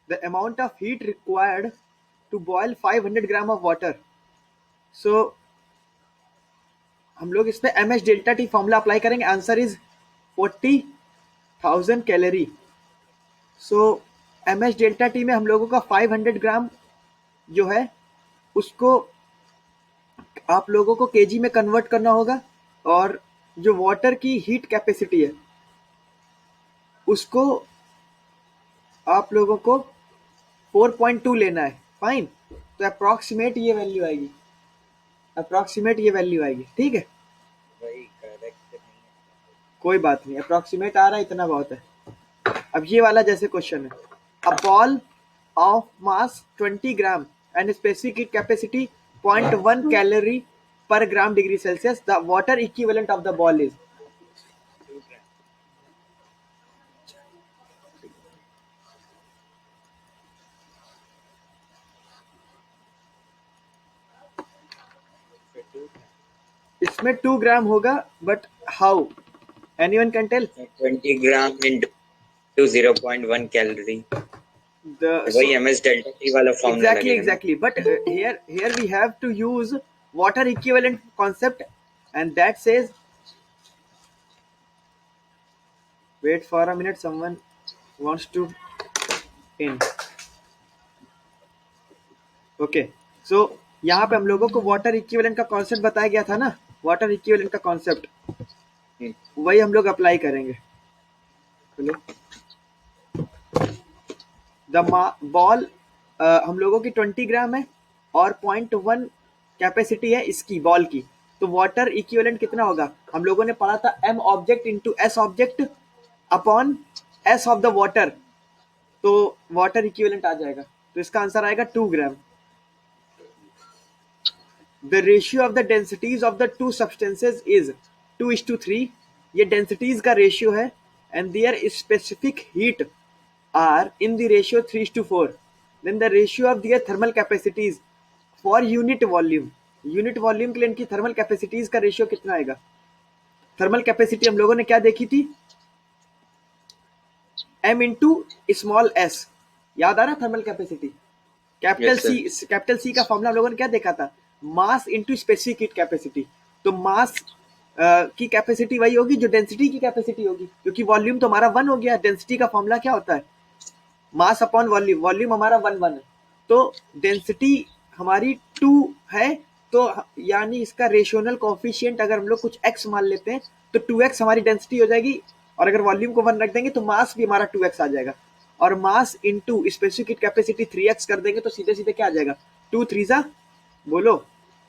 the amount of heat required to boil 500 gram of water. So हम लोग इस पे M H delta T formula apply करेंगे. Answer is 40,000 calorie. So M H delta T में हम लोगों का 500 ग्राम जो है उसको आप लोगों को केजी में कन्वर्ट करना होगा, और जो वाटर की हीट कैपेसिटी है उसको आप लोगों को 4.2 लेना है. फाइन. तो अप्रोक्सीमेट ये वैल्यू आएगी. ठीक है, वही करेक्ट नहीं है. कोई बात नहीं, अप्रोक्सीमेट आ रहा है, इतना बहुत है. अब ये वाला जैसे क्वेश्चन है, a ball of mass 20 gram and specific heat capacity 0.1 calorie per gram degree Celsius, the water equivalent of the ball is. 2 gram. फिर 2 ग्राम. इसमें 2 ग्राम होगा, but how? Anyone can tell? 20 gram into 0.1 calorie. वही MS delta T वाला formula लगेगा. Exactly. But here we have to use water equivalent concept, and that says, wait for a minute, someone wants to in. Okay, so यहाँ पे हम लोगों को water equivalent का concept बताया गया था ना. वाटर इक्विवेलेंट का कॉन्सेप्ट वही हम लोग अप्लाई करेंगे. हेलो, द बॉल हम लोगों की 20 ग्राम है और 0.1 कैपेसिटी है इसकी बॉल की. तो वाटर इक्विवेलेंट कितना होगा? हम लोगों ने पढ़ा था m object into s object upon s of the water. तो वाटर इक्विवेलेंट आ जाएगा. तो इसका आंसर आएगा 2 gram. The ratio of the densities of the two substances is 2:3. ये डेंसिटीज का रेशियो है, and their specific heat are in the ratio 3:4. Then the ratio of their thermal capacities for unit volume. Unit volume के लिए इनकी thermal capacities का ratio कितना आएगा? Thermal capacity हम लोगों ने क्या देखी थी? m into small s. याद आ रहा? थर्मल कैपेसिटी कैपिटल सी का फॉर्मूला हम लोगों ने क्या देखा था? Mass into specific heat capacity. तो मास की कैपेसिटी वही होगी जो डेंसिटी की कैपेसिटी होगी, क्योंकि वॉल्यूम तो हमारा 1 हो गया. डेंसिटी का फॉर्मूला क्या होता है? Mass upon volume. वॉल्यूम हमारा 1 है, तो डेंसिटी हमारी 2 है. तो यानी इसका रेशनल कोफिशिएंट अगर हम लोग कुछ x मान लेते हैं तो 2x हमारी डेंसिटी हो जाएगी, और अगर वॉल्यूम को 1 रख देंगे तो मास भी हमारा 2x आ जाएगा. और mass into specific heat capacity 3x कर देंगे तो सीधे सीधे क्या आ जाएगा? 2 3 जा बोलो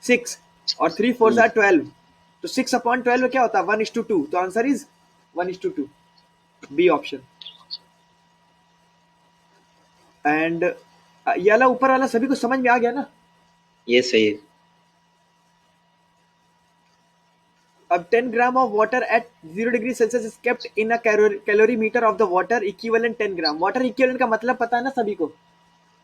6 और 3 4 जा 12. तो 6/12 क्या होता है? 1:2. तो answer is 1:2. B option. And ये वाला ऊपर वाला सभी को समझ में आ गया ना? ये सही है. अब 10 ग्राम of water eight 0 degree Celsius is kept in a calorimeter of the water equivalent 10 gram. Water equivalent का मतलब पता है ना सभी को,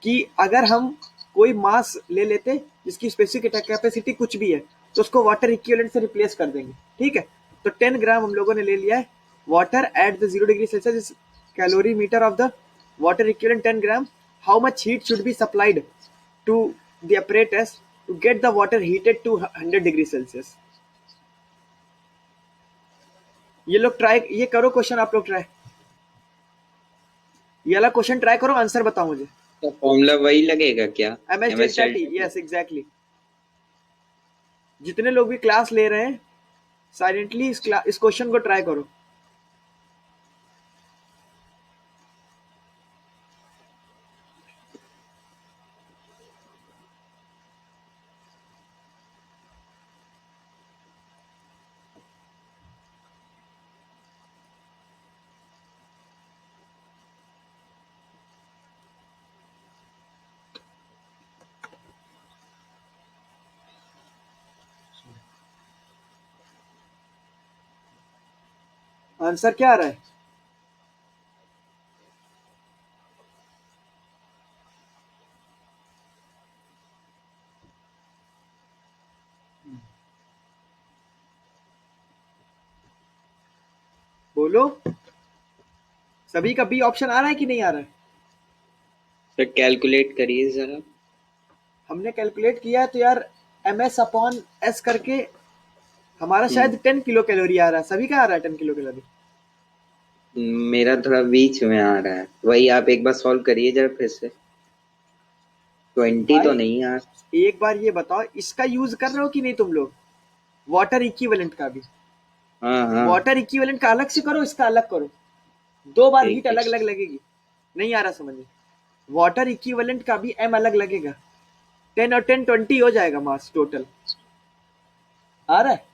कि अगर हम कोई मास ले लेते जिसकी स्पेसिफिक कैपेसिटी कुछ भी है तो उसको वाटर इक्विवेलेंट से रिप्लेस कर देंगे. ठीक है, तो 10 ग्राम हम लोगों ने ले लिया है. Water at the 0 degree Celsius is calorimeter of the water equivalent 10 gram. How much heat should be supplied to the apparatus to get the water heated to 100 degree Celsius. ये लोग ट्राई, ये करो क्वेश्चन आप लोग try, ये वाला question try करो, answer बताओ मुझे. तो फॉर्मूला वही लगेगा क्या? MS delta T. Yes exactly. जितने लोग भी क्लास ले रहे हैं साइलेंटली इस क्वेश्चन को ट्राई करो. आंसर क्या आ रहा है? बोलो, सभी का बी ऑप्शन आ रहा है कि नहीं आ रहा है? तो कैलकुलेट करिए जरा। हमने कैलकुलेट किया है तो यार ms/s करके हमारा शायद 10 किलो कैलोरी आ रहा है। सभी का आ रहा है 10 किलो कैलोरी। मेरा थोड़ा बीच में आ रहा है, वही आप एक बार सॉल्व करिए जरा फिर से। 20 तो भाई नहीं यार। एक बार ये बताओ, इसका यूज कर रहे हो कि नहीं तुम लोग, वाटर इक्विवेलेंट का भी? हाँ हाँ वाटर इक्विवेलेंट का अलग से करो, इसका अलग करो, 2 बार हीट ठीक है। अलग अलग लगेगी। नहीं आ रहा समझ में? वाटर इक्विवेलेंट का भी m अलग लगेगा। 10 और 10 20 हो जाएगा मास टोटल। आ रहा है?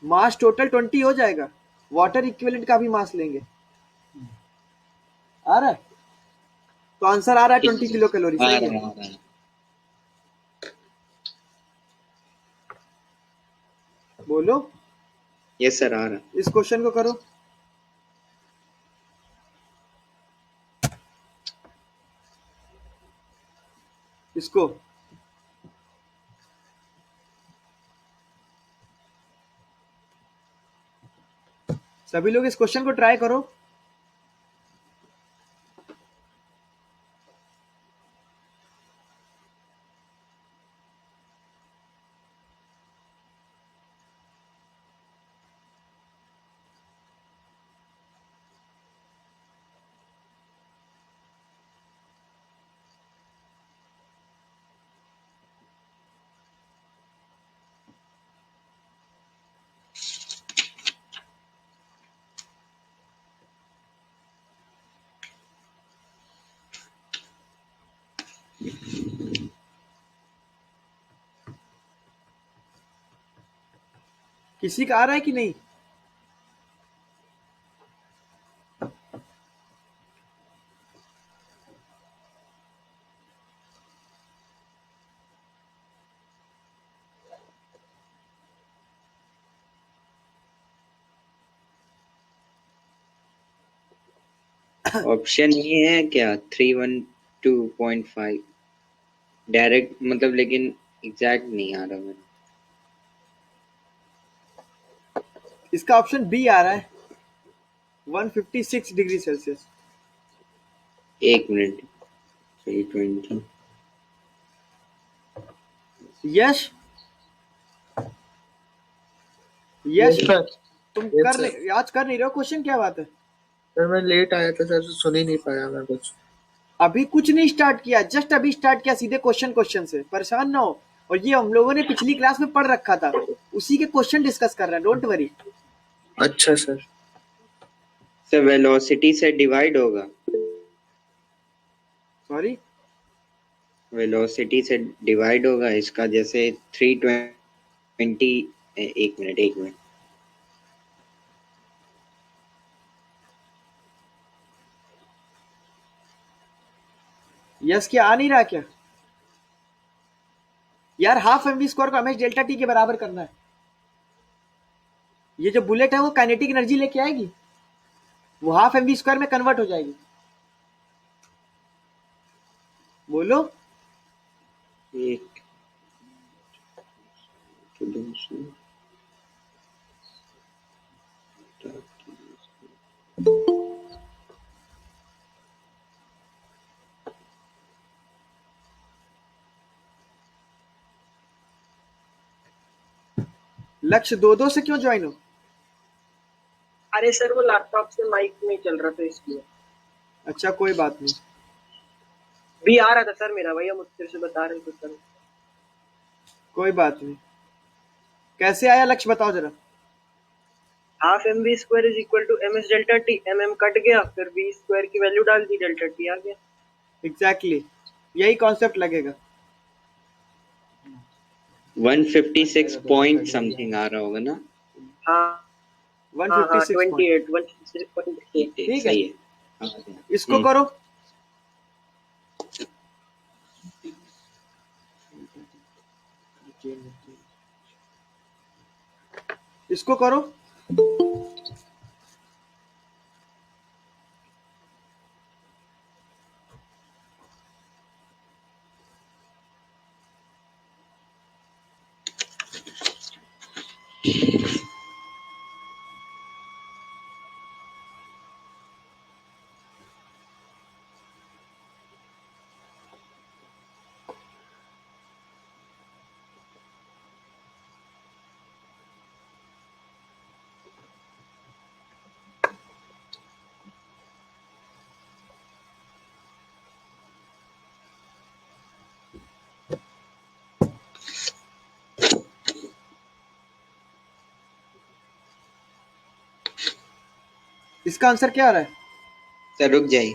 मास टोटल 20 हो जाएगा। वाटर इक्विवेलेंट का भी मास लेंगे। आ रहा है? तो आंसर आ रहा है 20 किलो कैलोरी। आ सही है। रहा है। बोलो, यस सर, आ रहा है। इस क्वेश्चन को करो। इसको सभी लोग इस क्वेश्चन को ट्राई करो। किसी का आ रहा है कि नहीं? ऑप्शन ये है क्या 312.5 डायरेक्ट मतलब, लेकिन एग्जैक्ट नहीं आ रहा मेरा। इसका ऑप्शन बी आ रहा है, 156 डिग्री सेल्सियस। एक मिनट। 320। यश, यश यस सर। तुम यस कर सर। नहीं, आज कर नहीं रहे हो क्वेश्चन? क्या बात है? सर मैं लेट आया था सर, सुन ही नहीं पाया मैं कुछ। अभी कुछ नहीं स्टार्ट किया, जस्ट अभी स्टार्ट किया, सीधे क्वेश्चन से। परेशान ना हो। और ये हम लोगों ने पिछली क्लास में पढ़ रखा था, उसी के क्वेश्चन डिस्कस कर रहे हैं। Don't worry. अच्छा सर। सर वेलोसिटी से डिवाइड होगा। सॉरी, वेलोसिटी से डिवाइड होगा इसका, जैसे 320। एक मिनट एक मिनट। यस क्या आ नहीं रहा क्या? यार हाफ एम वी स्क्वायर को एमएच डेल्टा टी के बराबर करना है। ये जो बुलेट है वो काइनेटिक एनर्जी लेके आएगी, वो हाफ एम वी स्क्वायर में कन्वर्ट हो जाएगी। बोलो। एक तो लक्ष्य 2-2 से क्यों ज्वाइन हो? अरे सर वो लैपटॉप से माइक नहीं चल रहा था इसलिए। अच्छा कोई बात नहीं। भी आ रहा था सर मेरा, भैया मुझसे से बता रहे थे सर। कोई बात नहीं। कैसे आया लक्ष्य बताओ जरा। Half M V square is equal to M S delta T. M M cut गया, फिर वी स्क्वायर की वैल्यू डाल दी, डेल्टा टी आ गया। एग्जैक्टली यही कॉन्सेप्ट लगेगा। 156 पॉइंट समथिंग आ रहा होगा ना। हाँ हाँ हाँ 156 पॉइंट। 28 156.8। ठीक है, सही है। आ गया। इसको करो। इसको करो। इसका आंसर क्या आ रहा है? सर रुक जाइए।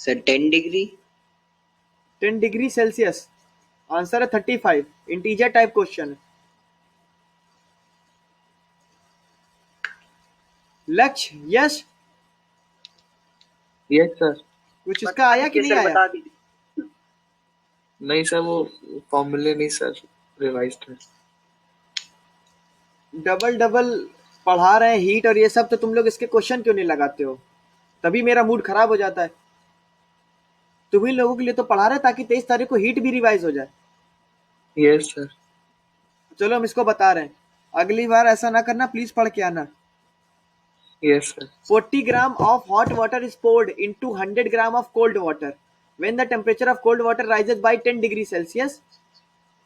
Sir 10 degree. 10 degree Celsius answer है 35। इंटीजर टाइप क्वेश्चन है। लक्ष्य यश यस सर। कुछ इसका आया कि ये नहीं सर आया? बता दीजिए। नहीं सर, वो फॉर्मूले नहीं सर रिवाइज्ड है। डबल डबल पढ़ा रहे हैं हीट और ये सब, तो तुम लोग इसके क्वेश्चन क्यों नहीं लगाते हो? तभी मेरा मूड खराब हो जाता है। तुम्ही लोगों के लिए तो पढ़ा रहे हैं ताकि 23 तारीख को हीट भी रिवाइज हो जाए। Yes sir. चलो हम इसको बता रहे हैं, अगली बार ऐसा ना करना, प्लीज पढ़ के आना। Yes sir. 40 gram of hot water is poured into 100 gram of cold water. When the temperature of cold water rises by 10 degrees Celsius,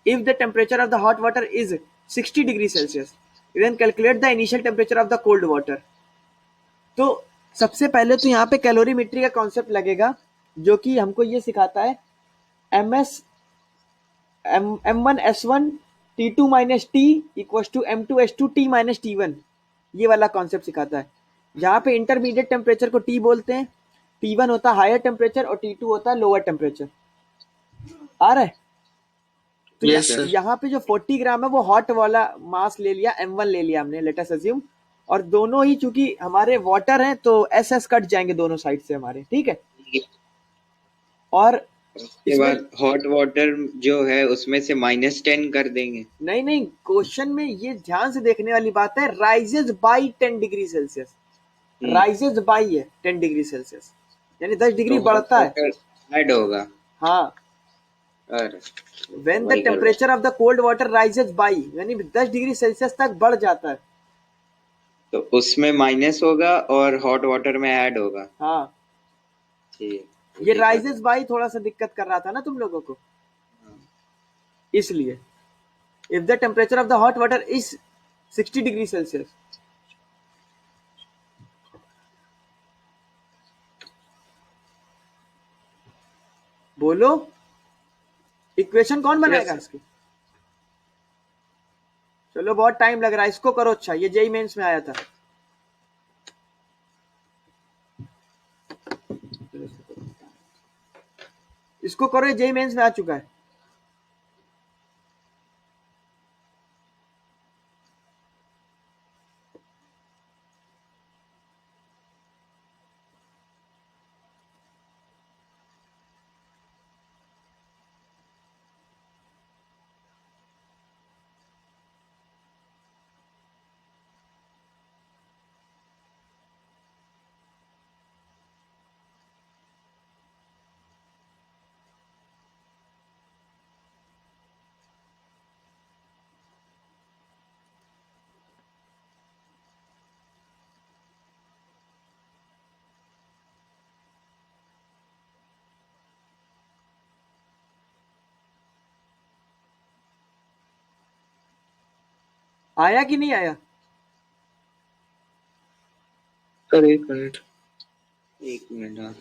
if the temperature of the hot water is 60 degrees Celsius, then calculate the initial temperature of the cold water. तो सबसे पहले तो यहाँ पे calorimetry का concept लगेगा, जो कि हमको ये सिखाता है M1S1 T2 minus T equals to M2S2 T minus T1, ये वाला कॉन्सेप्ट सिखाता है। जहाँ पे इंटरमीडिएट टेम्परेचर को T बोलते हैं, T1 होता है हायर टेम्परेचर और T2 होता है लोअर टेम्परेचर। आ रहा है? तो यस सर। यहाँ पे जो 40 ग्राम है वो हॉट वाला मास ले लिया, M1 ले लिया हमने, लेट अस अज्यूम, और दोनों ही चूंकि हमारे वाटर हैं तो SS कट जाएंगे दोनों साइड से हमारे, ठीक है। और उसके बाद हॉट वाटर जो है उसमें से -10 कर देंगे। नहीं, क्वेश्चन में ये ध्यान से देखने वाली बात है, rises by 10 degree Celsius. Rises by है 10 डिग्री सेल्सियस, यानी 10 डिग्री बढ़ता है। ऐड होगा। हाँ, when the temperature of the cold water rises by, यानी 10 डिग्री सेल्सियस तक बढ़ जाता है, तो उसमें माइनस होगा और हॉट वाटर में ऐड होगा। हाँ। ठीक, ये राइजेस बाई थोड़ा सा दिक्कत कर रहा था ना तुम लोगों को, इसलिए if the temperature of the hot water is 60 degree Celsius, बोलो इक्वेशन कौन बनाएगा इसकी? चलो बहुत टाइम लग रहा है, इसको करो। अच्छा, ये जेई मेंस में आया था। इसको करो, ये जेई मेंस में आ चुका है। आया कि नहीं आया? सर एक मिनट। हाँ।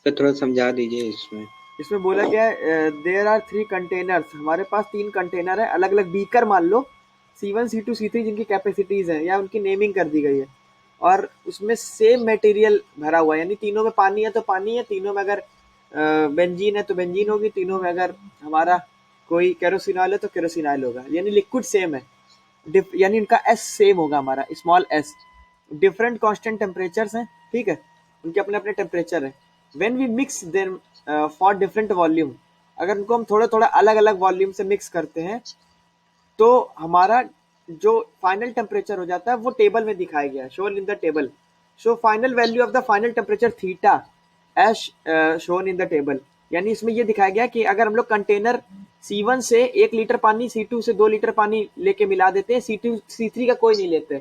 तो थोड़ा समझा दीजिए इसमें। इसमें बोला गया है देयर आर 3 कंटेनर्स, हमारे पास 3 कंटेनर है, अलग अलग बीकर मान लो, C1 C2 C3, जिनकी कैपेसिटीज है या उनकी नेमिंग कर दी गई है, और उसमें सेम मटेरियल भरा हुआ है, यानी तीनों में पानी है तो पानी है, तीनों में अगर बेंजीन है तो बेंजीन होगी, तीनों में अगर हमारा कोई केरोसिन ऑयल है तो केरोसिन ऑयल होगा, यानी लिक्विड सेम है, यानी इनका एस सेम होगा हमारा, small S. Different constant temperatures हैं, ठीक है, उनके अपने अपने टेम्परेचर है। When we mix them for different volume, अगर इनको हम थोड़ा थोड़ा अलग अलग वॉल्यूम से मिक्स करते हैं तो हमारा जो फाइनल टेम्परेचर हो जाता है वो टेबल में दिखाया गया है, shown in the table. So final value of the final temperature theta as shown in the table. यानी इसमें ये दिखाया गया कि अगर हम लोग कंटेनर C1 से 1 लीटर पानी, C2 से 2 लीटर पानी लेके मिला देते हैं, C2 C3 का कोई नहीं लेते,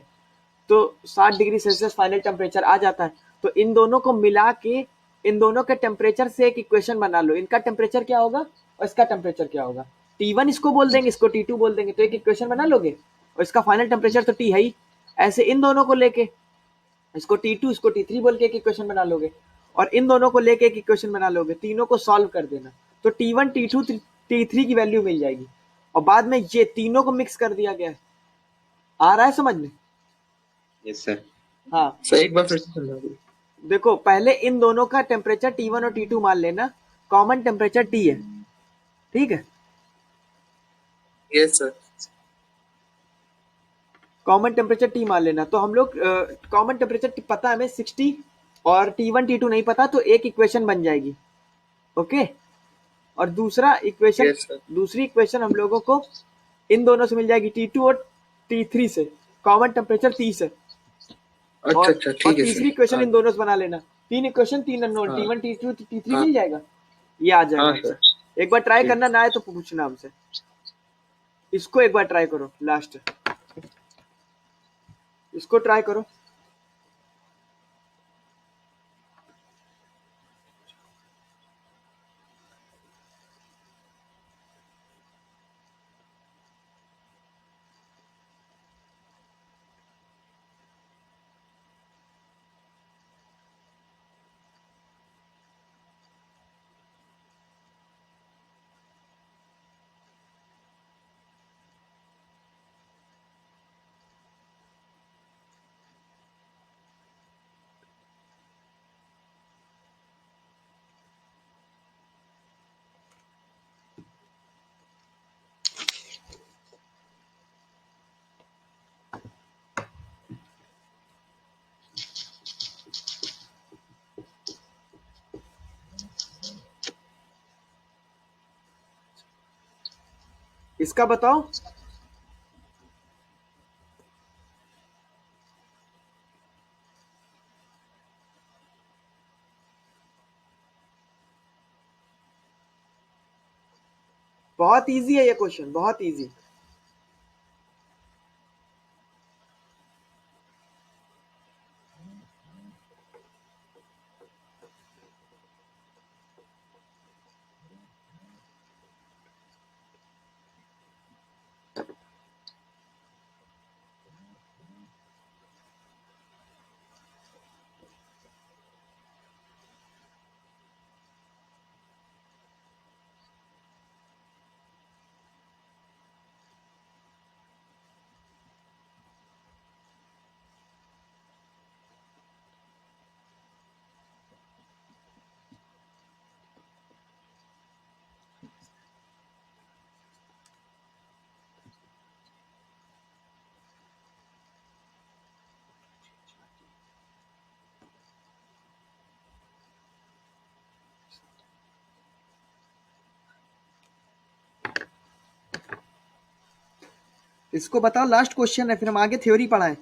तो 60 डिग्री सेल्सियस फाइनल टेम्परेचर आ जाता है. तो इन दोनों को मिला के इन दोनों के टेम्परेचर से एक इक्वेशन बना लो. इनका टेम्परेचर क्या होगा और इसका टेम्परेचर क्या होगा. T1 इसको बोल देंगे, इसको T2 बोल देंगे, तो एक इक्वेशन बना लोगे. और इसका फाइनल टेम्परेचर तो T है ही. ऐसे इन दोनों को लेके इसको T2 इसको T3 बोल के एक इक्वेशन बना लोगे और इन दोनों को लेके एक इक्वेशन बना लोगे. तीनों को सॉल्व कर देना तो T1 T2 T3 की वैल्यू मिल जाएगी. और बाद में ये तीनों को मिक्स कर दिया गया है. आ रहा है समझ में? Yes sir. हाँ, सर एक बार फिर से समझा दीजिए. देखो पहले इन दोनों का टेम्परेचर T1 और T2 मान लेना. कॉमन टेम्परेचर T है, ठीक है. Yes sir. Common temperature T मान लेना. तो हम लोग कॉमन टेम्परेचर पता है हमें 60 और T1 T2 नहीं पता, तो एक इक्वेशन बन जाएगी. ओके. और Yes, sir. दूसरी इक्वेशन हम लोगों को इन दोनों से मिल जाएगी, T2 और T3 से. कॉमन टेम्परेचर 30 है. अच्छा और अच्छा ठीक है तीसरी सर. इक्वेशन हाँ इन दोनों से बना लेना. 3 इक्वेशन 3 अननोन, हाँ. T1 T2 T3 हाँ. मिल जाएगा. ये आ जाएगा हाँ हमसे. सर. एक बार ट्राई ठीक. करना, ना आए तो पूछना हमसे. इसको एक बार ट्राई करो. लास्ट इसको ट्राई करो. इसका बताओ. बहुत इजी है ये क्वेश्चन, बहुत इजी. इसको बताओ. लास्ट क्वेश्चन है, फिर हम आगे थ्योरी पढ़ाएं.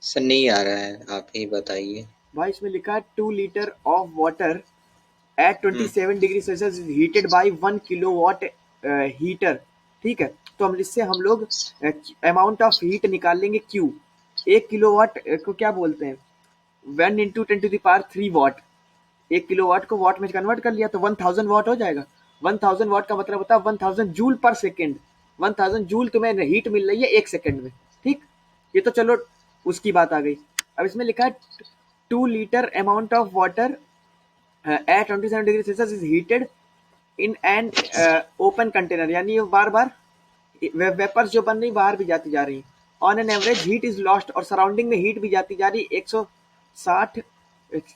सर नहीं आ रहा है, आप ही बताइए. भाई इसमें लिखा है 2 litre of water eight 27 degree Celsius is heated bye 1 kilowatt heater. ठीक है. तो हम इससे हम लोग अमाउंट ऑफ हीट निकाल लेंगे Q. 1 किलोवाट को क्या बोलते हैं? 1 इंटू 10⁻³ वाट. 1 किलोवाट को वाट में कन्वर्ट कर लिया तो 1000 वाट हो जाएगा. 1000 वाट का मतलब होता है 1000 जूल पर सेकेंड. 1000 जूल तुम्हें हीट मिल रही है 1 सेकेंड में. ठीक. ये तो चलो उसकी बात आ गई. अब इसमें लिखा है 2 litre amount of water eight 27 degree Celsius is heated in an open container. यानी बार बार वेपर्स जो बन रही बाहर भी जाती जा रही. On an average heat is lost. और सराउंडिंग में हीट भी जाती जा रही 160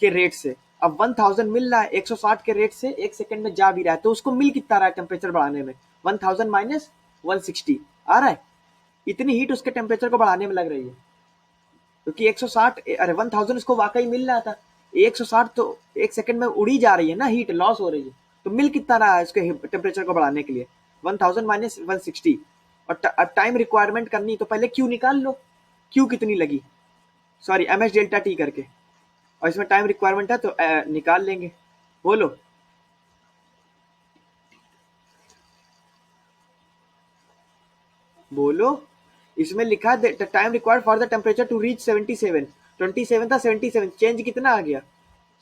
के रेट से. अब 1000 मिल रहा है 160 के रेट से 1 सेकंड में जा भी रहा है, तो उसको मिल कितना रहा है टेम्परेचर बढ़ाने में? 1000 माइनस 160. आ रहा है? इतनी हीट उसके टेम्परेचर को बढ़ाने में लग रही है, क्योंकि 160 अरे 1000 उसको वाकई मिल रहा था, 160 तो एक सेकंड में उड़ी जा रही है ना, हीट लॉस हो रही है, तो मिल कितना रहा है उसके टेम्परेचर को बढ़ाने के लिए? 1000 माइनस 160। और टाइम रिक्वायरमेंट करनी तो पहले क्यू निकाल लो, क्यू कितनी लगी, sorry M H delta T करके, और इसमें टाइम रिक्वायरमेंट है तो निकाल लेंगे। बोलो। बोलो। इसमें लिखा है time required for the temperature to reach 77, 27 था, 77 चेंज कितना आ गया,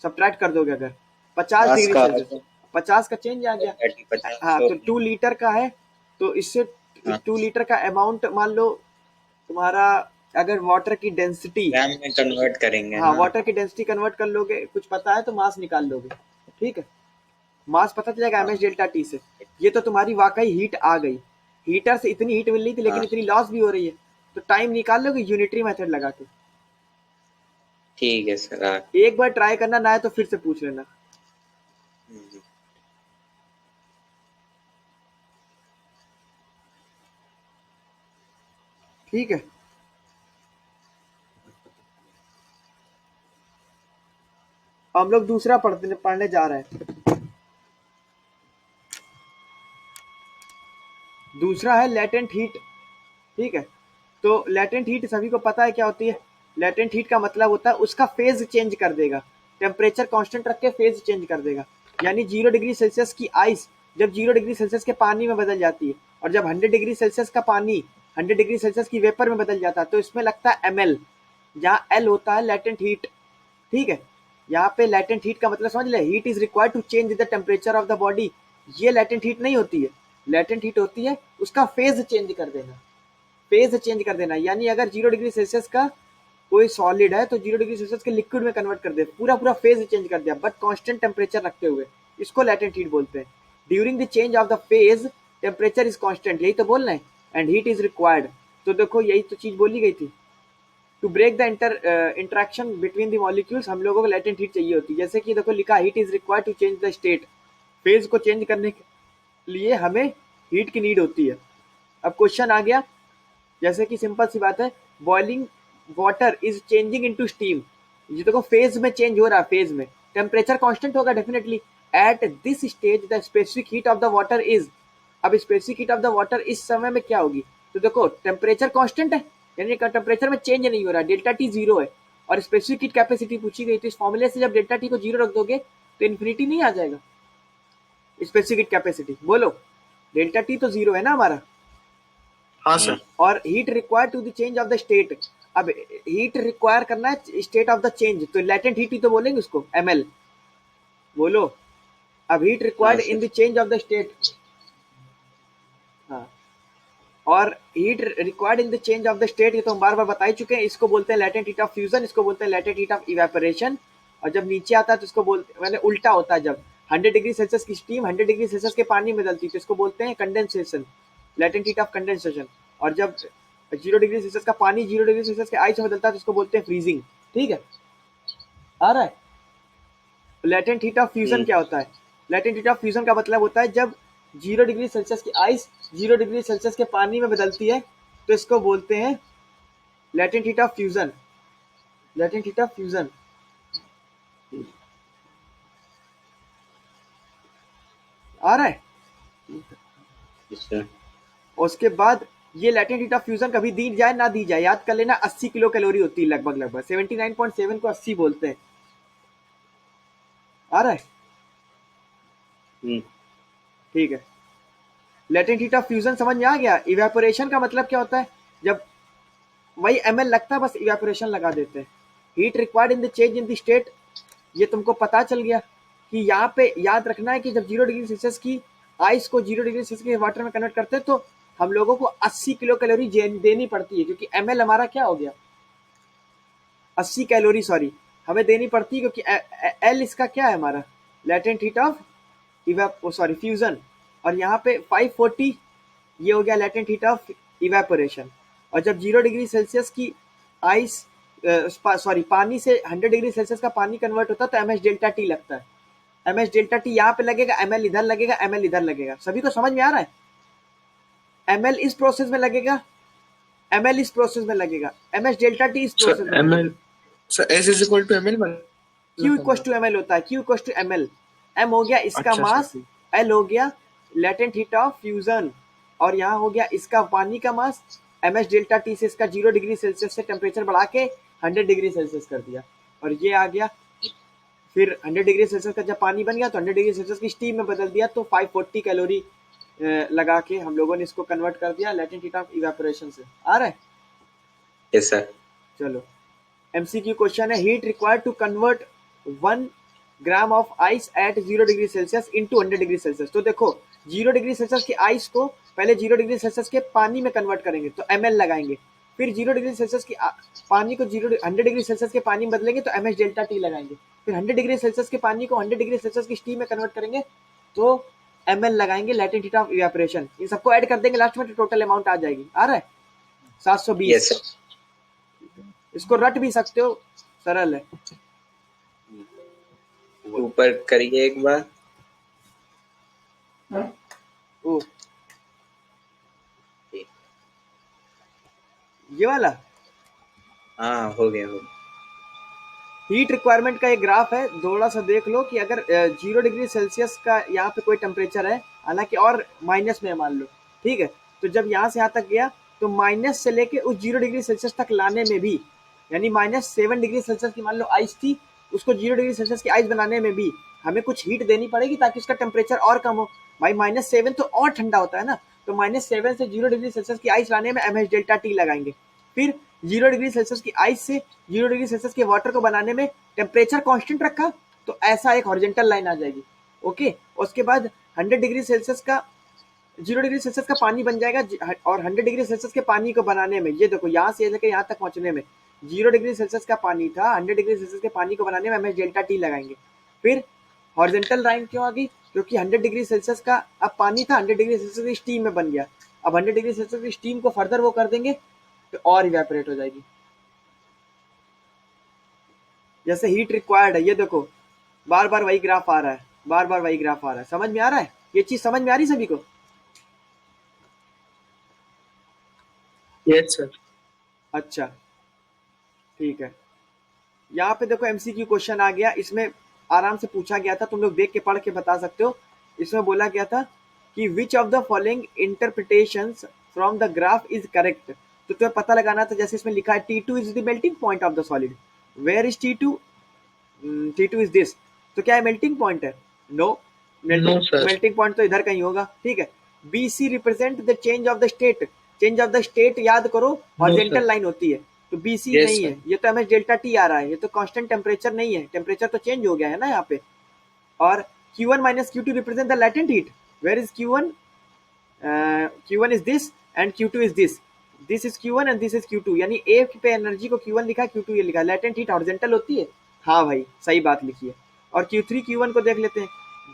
सब्ट्रैक्ट कर दोगे अगर 50 50 डिग्री का सेल्सियस, 50 का चेंज आ गया। 50 हाँ तो तो 2 लीटर का है, तो इससे हाँ 2 लीटर का अमाउंट मान लो तुम्हारा, अगर वाटर की डेंसिटी, ग्राम में कन्वर्ट करेंगे हाँ ना। वाटर की डेंसिटी कन्वर्ट कर लोगे, कुछ पता है तो मास निकाल लोगे, ठीक है, मास पता चलेगा एम हाँ एच डेल्टा टी से। ये तो तुम्हारी वाकई हीट आ गई, हीटर से इतनी हीट मिल रही थी लेकिन हाँ इतनी लॉस भी हो रही है, तो टाइम निकाल लोगे यूनिटरी मेथड लगा के। ठीक है सर। हाँ एक बार ट्राई करना, ना है तो फिर से पूछ लेना। हम्म, ठीक है, हम लोग दूसरा पढ़ने जा रहे हैं। दूसरा है लेटेंट हीट, ठीक है। तो लेटेंट हीट सभी को पता है क्या होती है। लेटेंट हीट का मतलब होता है उसका फेज चेंज कर देगा, टेम्परेचर कांस्टेंट रख के फेज चेंज कर देगा। यानी 0 डिग्री सेल्सियस की आइस जब 0 डिग्री सेल्सियस के पानी में बदल जाती है, और जब 100 डिग्री सेल्सियस का पानी 100 डिग्री सेल्सियस की वेपर में बदल जाता है, तो इसमें लगता है ml, जहाँ एल होता है लेटेंट हीट, ठीक है। यहाँ पे लेटेंट हीट का मतलब समझ ले, heat is required to change the temperature of the body. ये लेटेंट हीट नहीं होती है, लेटेंट हीट होती है उसका फेज चेंज कर देना, फेज चेंज कर देना। यानी अगर 0 डिग्री सेल्सियस का कोई सॉलिड है तो 0 डिग्री सेल्सियस के लिक्विड में कन्वर्ट कर दे, पूरा पूरा फेज चेंज कर दिया, बट कांस्टेंट टेम्परेचर रखते हुए, इसको लेटेंट हीट बोलते हैं। During the change of the phase temperature is constant, यही तो बोल रहे हैं, एंड हीट इज रिक्वायर्ड। तो देखो यही तो चीज बोली गई थी, to break the interaction between the molecules हम लोगों को लेटेंट हीट चाहिए होती है। जैसे कि देखो लिखा, heat is required to change the state, phase को चेंज करने के लिए हमें हीट की नीड होती है। अब क्वेश्चन आ गया, जैसे कि सिंपल सी बात है, boiling water is changing into steam, ये देखो फेज में चेंज हो रहा है, फेज में टेम्परेचर कांस्टेंट होगा definitely, at this stage the specific heat of the water is. अब specific heat of the water इस समय में क्या होगी, तो देखो टेम्परेचर कांस्टेंट है, यानी टेम्परेचर में चेंज नहीं हो रहा, डेल्टा टी जीरो है, और स्पेसिफिक हीट कैपेसिटी पूछी गई, तो इस फॉर्मूले से जब डेल्टा टी को जीरो रख दोगे तो इन्फिनिटी नहीं आ जाएगा स्पेसिफिक हीट कैपेसिटी। बोलो, डेल्टा टी तो जीरो है ना हमारा, हाँ सर। और heat required to the change of the state. अब हीट रिक्वायर करना है स्टेट ऑफ द चेंज, तो लेटेंट हीट ही तो बोलेंगे उसको, ml। बोलो। अब हीट हाँ required in sir. The change of the state, हाँ, और heat required in the change of the state, ये तो हम बार बार बता ही चुके हैं, इसको बोलते हैं लेटेंट हीट ऑफ फ्यूजन, इसको बोलते हैं लेटेंट हीट ऑफ इवेपोरेशन। और जब नीचे आता है तो इसको बोलते, मैंने उल्टा होता है, जब 100 डिग्री सेल्सियस की स्टीम 100 डिग्री सेल्सियस के पानी में बदलती है तो इसको बोलते हैं condensation, latent heat of condensation. और जब 0 डिग्री सेल्सियस का पानी 0 डिग्री सेल्सियस के आइस में बदलता है तो इसको बोलते हैं फ्रीजिंग, ठीक है। आ रहा है। लेटेंट हीट ऑफ फ्यूजन क्या होता है, लेटेंट हीट ऑफ फ्यूजन का मतलब होता है जब 0 डिग्री सेल्सियस की आइस 0 डिग्री सेल्सियस के पानी में बदलती है तो इसको बोलते हैं latent heat of fusion, latent heat of fusion. आ रहा है। सर उसके बाद ये लेटेंट हीट ऑफ फ्यूजन कभी दी जाए ना दी जाए, याद कर लेना, 80 किलो कैलोरी होती है लगभग, लगभग 79.7 को 80 बोलते हैं। आ रहा है, हम्म, ठीक है। लेटेंट हीट ऑफ फ्यूजन समझ में आ गया। इवेपोरेशन का मतलब क्या होता है, जब वही ml लगता है, बस इवेपोरेशन लगा देते हैं। Heat required in the change in the state, ये तुमको पता चल गया कि यहाँ पे याद रखना है कि जब 0 डिग्री सेल्सियस की आइस को 0 डिग्री सेल्सियस के वाटर में कन्वर्ट करते हैं तो हम लोगों को 80 किलो कैलोरी देनी पड़ती है, क्योंकि ml हमारा क्या हो गया, 80 कैलोरी, सॉरी, हमें देनी पड़ती है, क्योंकि एल इसका क्या है हमारा, latent heat of sorry fusion. और यहाँ पे 540 ये हो गया लेटेंट हीट ऑफ इवेपोरेशन। और जब 0 डिग्री सेल्सियस की आइस सॉरी पानी से 100 डिग्री सेल्सियस का पानी कन्वर्ट होता है तो एम एच डेल्टा टी लगता है, एम एच डेल्टा टी यहाँ पे लगेगा, एम एल इधर लगेगा, एम एल इधर लगेगा। सभी को समझ में आ रहा है। ml इस प्रोसेस में लगेगा, ml इस प्रोसेस में लगेगा, ms डेल्टा टी इस प्रोसेस सर में लगेगा। ml sir S is equal to ml Q equal to ml होता है, Q equal to ml, m हो गया इसका अच्छा सर मास, ठीक। L हो गया लेटेंट हीट ऑफ फ्यूजन, और यहाँ हो गया इसका पानी का मास, ms डेल्टा टी से इसका 0 डिग्री सेल्सियस से टेम्परेचर बढ़ा के 100 डिग्री सेल्सियस कर दिया, और ये आ गया। फिर 100 डिग्री सेल्सियस का जब पानी बन गया तो 100 डिग्री सेल्सियस की स्टीम में बदल दिया, तो 540 कैलोरी लगा के हम लोगों ने इसको कन्वर्ट कर दिया लेटेंट हीट ऑफ इवेपोरेशन से। आ रहा है? Yes sir. चलो एमसीक्यू क्वेश्चन है, heat required to convert 1 gram of ice at 0 degree Celsius into 100 degree Celsius. तो देखो 0 डिग्री सेल्सियस की आइस को पहले 0 डिग्री सेल्सियस के पानी में कन्वर्ट करेंगे तो ml लगाएंगे, फिर 0 डिग्री सेल्सियस की पानी को 100 डिग्री सेल्सियस के पानी में बदलेंगे तो ms डेल्टा टी लगाएंगे, फिर 100 डिग्री सेल्सियस के पानी को 100 डिग्री सेल्सियस की स्टीम में कन्वर्ट करेंगे तो ml लगाएंगे लेटेंट हीट ऑफ इवेपोरेशन। इन सबको ऐड कर देंगे लास्ट में तो टोटल अमाउंट आ जाएगी। आ रहा है? 720। Yes sir. इसको रट भी सकते हो, सरल है। ऊपर करिए एक बार। ओ ये वाला हाँ हो गया हो गया। हीट रिक्वायरमेंट का एक ग्राफ है, थोड़ा सा देख लो कि अगर 0 डिग्री सेल्सियस का यहाँ पे कोई टेम्परेचर है, हालांकि और माइनस में मान लो, ठीक है, तो जब यहाँ से यहाँ तक गया तो माइनस से लेके उस 0 डिग्री सेल्सियस तक लाने में भी, यानी -7 डिग्री सेल्सियस की मान लो आइस थी, उसको 0 डिग्री सेल्सियस की आइस बनाने में भी हमें कुछ हीट देनी पड़ेगी ताकि उसका टेम्परेचर और कम हो। भाई -7 तो और ठंडा होता है ना, तो -7 से 0 डिग्री सेल्सियस की आइस लाने में ms डेल्टा टी लगाएंगे, फिर 0 डिग्री सेल्सियस की आइस से 0 डिग्री सेल्सियस के वाटर को बनाने में टेम्परेचर कांस्टेंट रखा तो ऐसा एक हॉरिजॉन्टल लाइन आ जाएगी। ओके, उसके बाद 100 डिग्री सेल्सियस का 0 डिग्री सेल्सियस का पानी बन जाएगा, और 100 डिग्री सेल्सियस के पानी को बनाने में, ये देखो यहाँ से लेकर यहाँ तक पहुंचने में 0 डिग्री सेल्सियस का पानी था, 100 डिग्री सेल्सियस के पानी को बनाने में हमें डेल्टा टी लगाएंगे। फिर हॉरिजॉन्टल लाइन क्यों आ गई? क्योंकि 100 डिग्री सेल्सियस का अब पानी था, 100 डिग्री सेल्सियस की स्टीम में बन गया, अब 100 डिग्री सेल्सियस की स्टीम को फर्दर वो कर देंगे तो और इवेपोरेट हो जाएगी। जैसे हीट रिक्वायर्ड है, ये देखो बार बार वही ग्राफ आ रहा है, बार बार वही ग्राफ आ रहा है। समझ में आ रहा है? ये चीज समझ में आ रही सभी को? Yes sir. अच्छा ठीक है। यहाँ पे देखो एमसीक्यू क्वेश्चन आ गया, इसमें आराम से पूछा गया था, तुम लोग देख के पढ़ के बता सकते हो। इसमें बोला गया था कि which of the following interpretations from the graph is correct. तो तुम्हें पता लगाना था, जैसे इसमें लिखा है T2 is the melting point of the solid. Where is T2? T2 is this, तो क्या है मेल्टिंग पॉइंट है? No, no sir. Melting point तो इधर कहीं होगा। ठीक है, BC represent the change of the state. Change of the state याद करो, हॉरिजॉन्टल लाइन होती है, तो BC Yes, नहीं sir. है, ये तो हमें डेल्टा टी आ रहा है, ये तो कांस्टेंट टेम्परेचर नहीं है, टेम्परेचर तो चेंज हो गया है ना यहाँ पे। और Q1 minus Q2 represent the latent heat. Where is Q1? Q1 is this and Q2 is this, this is Q1 and this is Q2, यानी A पे एनर्जी को Q1 लिखा है, Q2 ये लिखा है। लैटेंट हीट हॉरिजॉन्टल होती है, हाँ भाई सही बात लिखी है। और Q3 Q1 को देख लेते हैं,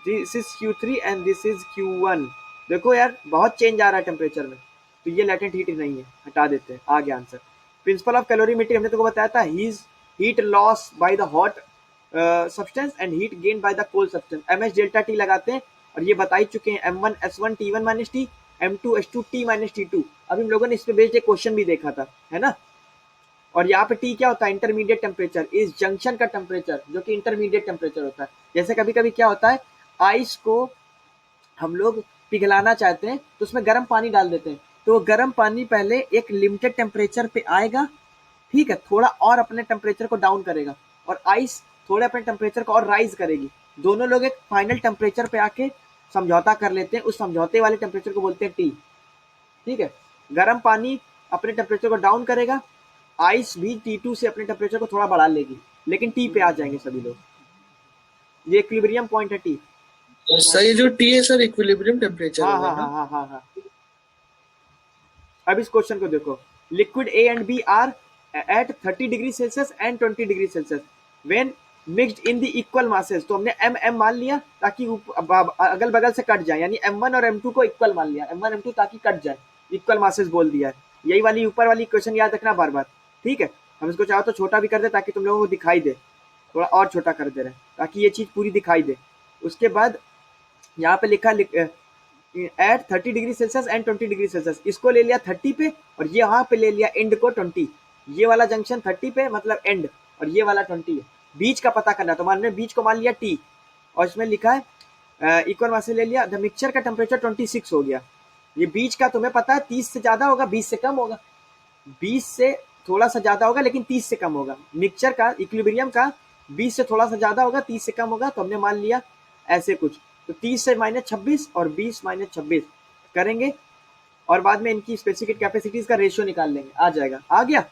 this is Q3 and this is Q1। देखो यार बहुत चेंज आ रहा है टेम्परेचर में, तो ये लैटेंट हीट नहीं है, हटा देते हैं। आ गया आंसर। प्रिंसिपल ऑफ कैलोरीमेट्री हमने तुमको बताया था, heat loss by the hot substance and heat gain by the cold substance. ms delta T लगाते हैं, और ये बता ही चुके हैं, m1 s1 t1 minus T, m2 s2 t minus t2। अभी हम लोगों ने इस पे बेस्ड एक क्वेश्चन भी देखा था, है ना। और यहाँ पे टी क्या होता है? इंटरमीडिएट टेम्परेचर, इस जंक्शन का टेम्परेचर जो कि इंटरमीडिएट टेम्परेचर होता है। जैसे कभी कभी क्या होता है, आइस को हम लोग पिघलाना चाहते हैं तो उसमें गर्म पानी डाल देते हैं, तो गर्म पानी पहले एक लिमिटेड टेम्परेचर पे आएगा, ठीक है, थोड़ा और अपने टेम्परेचर को डाउन करेगा, और आइस थोड़े अपने टेम्परेचर को और राइज करेगी। दोनों लोग एक फाइनल टेम्परेचर पे आके समझौता कर लेते हैं, उस समझौते वाले टेम्परेचर को बोलते हैं टी। ठीक है, गर्म पानी अपने टेम्परेचर को डाउन करेगा, आइस भी T2 से अपने टेम्परेचर को थोड़ा बढ़ा लेगी, लेकिन टी पे आ जाएंगे सभी लोग। ये इक्विलिब्रियम पॉइंट है टी। सर ये जो टी है सर इक्विलिब्रियम टेम्परेचर हाँ होगा हाँ ना? हाँ हाँ हाँ हाँ। अब इस क्वेश्चन को देखो, liquid A and B are at 30 degree Celsius and 20 degree Celsius when mixed in the equal masses. तो हमने m मान लिया ताकि अगल बगल से कट जाए, यानी m1 और m2 को इक्वल मान लिया, m1 m2 ताकि कट जाए, इक्वल मासेस बोल दिया है। यही वाली ऊपर वाली क्वेश्चन याद रखना बार बार, ठीक है। हम इसको चाहो तो छोटा भी कर दे ताकि तुम लोगों को दिखाई दे, थोड़ा और छोटा कर दे रहे हैं ताकि ये चीज पूरी दिखाई दे। उसके बाद यहाँ पे लिखा at 30 degree Celsius and 20 degree Celsius. इसको ले लिया 30 पे और ये यहाँ पे ले लिया एंड को 20। ये वाला जंक्शन 30 पे मतलब एंड और ये वाला 20 है। बीच का पता करना, तो मान बीच को मान लिया T और इसमें लिखा है इक्वल मास ले लिया। द मिक्सचर का टेम्परेचर 26 हो गया। ये बीच का तुम्हें पता है 30 से ज्यादा होगा, 20 से कम होगा। 20 से थोड़ा सा ज्यादा होगा लेकिन 30 से कम होगा। मिक्सचर का इक्विलिब्रियम का 20 से थोड़ा सा ज्यादा होगा, 30 से कम होगा। तो हमने मान लिया ऐसे कुछ, तो 30 से -26 और 20 -26 करेंगे और बाद में इनकी स्पेसिफिक कैपेसिटीज का रेशियो निकाल लेंगे, आ जाएगा। आ गया?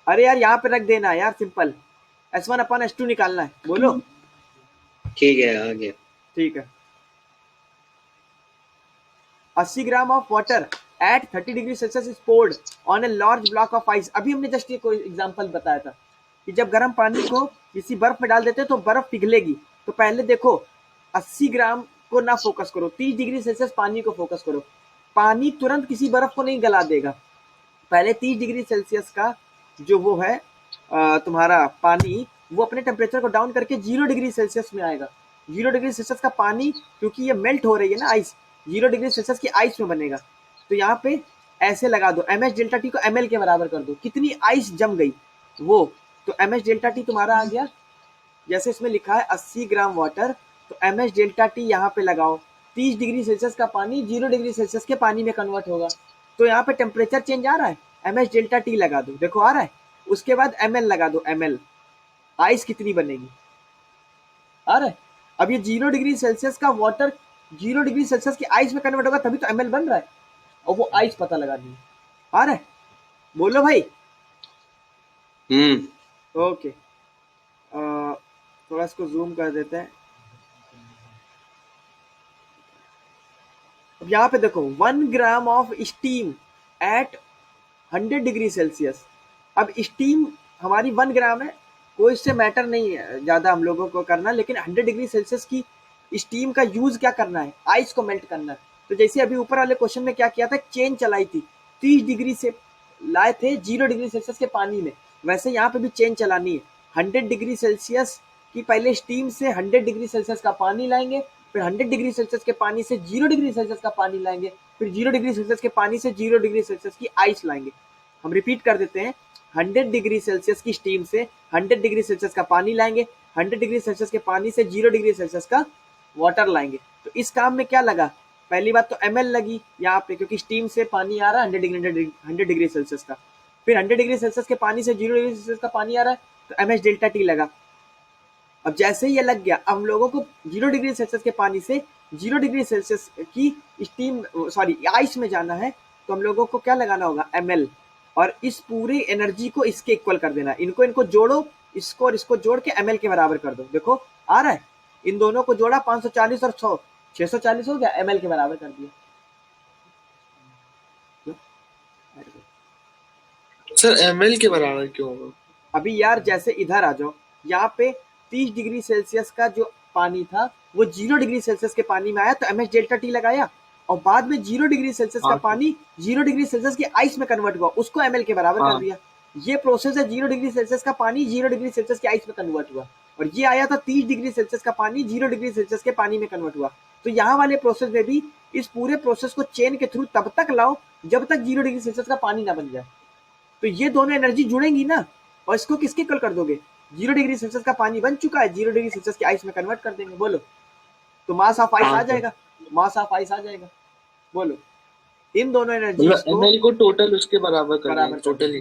अरे यार यहाँ पे रख देना यार, सिंपल S1/S2 निकालना है। बोलो। ठीक है, आ गया। ठीक है। 80 gram of water at 30 degree Celsius is poured on a large block of ice. अभी हमने जस्ट ये कोई एग्जांपल बताया था कि जब गर्म पानी को किसी बर्फ में डाल देते हैं तो बर्फ पिघलेगी। तो पहले देखो 80 ग्राम को ना फोकस करो, 30 डिग्री सेल्सियस पानी को फोकस करो। पानी तुरंत किसी बर्फ को नहीं गला देगा। पहले 30 डिग्री सेल्सियस का जो वो है तुम्हारा पानी, वो अपने टेम्परेचर को डाउन करके 0 डिग्री सेल्सियस में आएगा। 0 डिग्री सेल्सियस का पानी, क्योंकि ये मेल्ट हो रही है ना आइस, 0 डिग्री सेल्सियस की आइस में बनेगा। तो यहाँ पे ऐसे लगा दो, ms डेल्टा टी को ml के बराबर कर दो। कितनी आइस जम गई वो, तो ms डेल्टा टी तुम्हारा आ गया। जैसे इसमें लिखा है 80 ग्राम वाटर, तो ms डेल्टा टी यहाँ पे लगाओ। 30 डिग्री सेल्सियस का पानी 0 डिग्री सेल्सियस के पानी में कन्वर्ट होगा। तो यहाँ पे टेम्परेचर चेंज आ रहा है, ms डेल्टा टी लगा दो, देखो आ रहा है। उसके बाद ml लगा दो, ml आइस कितनी बनेगी, आ रहा है। अब ये 0 डिग्री सेल्सियस का वाटर 0 डिग्री सेल्सियस की आइस में कन्वर्ट होगा, तभी तो ml बन रहा है। और वो आइस पता लगा दी, आ रहा है। बोलो भाई। ओके, थोड़ा इसको जूम कर देते हैं। अब यहाँ पे देखो 1 gram of steam eight 100 degree Celsius. अब स्टीम हमारी 1 ग्राम है, कोई इससे मैटर नहीं है ज्यादा हम लोगों को करना, लेकिन 100 डिग्री सेल्सियस की स्टीम का यूज क्या करना है, आइस को मेल्ट करना है। तो जैसे अभी ऊपर वाले क्वेश्चन में क्या किया था, चेन चलाई थी, 30 डिग्री से लाए थे 0 डिग्री सेल्सियस के पानी में, वैसे यहाँ पे भी चेन चलानी है। 100 डिग्री सेल्सियस की पहले स्टीम से 100 डिग्री सेल्सियस का पानी लाएंगे, फिर 100 डिग्री सेल्सियस के पानी से 0 डिग्री सेल्सियस का पानी लाएंगे, फिर 0 डिग्री सेल्सियस के पानी से 0 डिग्री सेल्सियस की आइस लाएंगे। हम रिपीट कर देते हैं, 100 डिग्री सेल्सियस की स्टीम से 100 डिग्री सेल्सियस का पानी लाएंगे, 100 डिग्री सेल्सियस के पानी से 0 डिग्री सेल्सियस का वाटर लाएंगे। तो इस काम में क्या लगा, पहली बात तो ml लगी यहाँ पे, क्योंकि स्टीम से पानी आ रहा है 100 डिग्री सेल्सियस का। फिर 100 डिग्री सेल्सियस के पानी से 0 डिग्री सेल्सियस का पानी आ रहा है, तो ms डेल्टा टी लगा। अब जैसे ही ये लग गया, अब हम लोगों को 0 डिग्री सेल्सियस के पानी से 0 डिग्री सेल्सियस की स्टीम आइस में जाना है, तो हम लोगों को क्या लगाना होगा, ml। और इस पूरी एनर्जी को इसके इक्वल कर देना, इनको जोड़ो, इसको और इसको जोड़ के ml के बराबर कर दो। देखो आ रहा है, इन दोनों को जोड़ा 540 और 100 640 हो गया, ml के बराबर कर दिया। सर ml के बराबर क्यों होगा? अभी यार जैसे इधर आ जाओ, यहाँ पे 30 डिग्री सेल्सियस का जो पानी था वो 0 डिग्री सेल्सियस के पानी में आया, तो ms डेल्टा टी लगाया, और बाद में 0 डिग्री सेल्सियस का पानी 0 डिग्री सेल्सियस की आइस में कन्वर्ट हुआ, उसको ml के बराबर कर दिया। ये प्रोसेस है, 0 डिग्री सेल्सियस का पानी 0 डिग्री सेल्सियस की आइस में कन्वर्ट हुआ, और ये आया था 30 डिग्री सेल्सियस का पानी 0 डिग्री सेल्सियस के पानी में कन्वर्ट हुआ। तो यहाँ वाले प्रोसेस में भी इस पूरे प्रोसेस को चेन के थ्रू तब तक लाओ जब तक 0 डिग्री सेल्सियस का पानी ना बन जाए। तो ये दोनों एनर्जी जुड़ेंगी ना, और इसको किसके इक्वल कर दोगे, 0 डिग्री सेल्सियस का पानी बन चुका है, 0 डिग्री सेल्सियस की आइस में कन्वर्ट कर देंगे। बोलो, तो मास ऑफ आइस आ जाएगा, मास ऑफ आइस आ जाएगा। बोलो, इन दोनों एनर्जी ml को टोटल उसके बराबर कर देंगे, टोटल ही।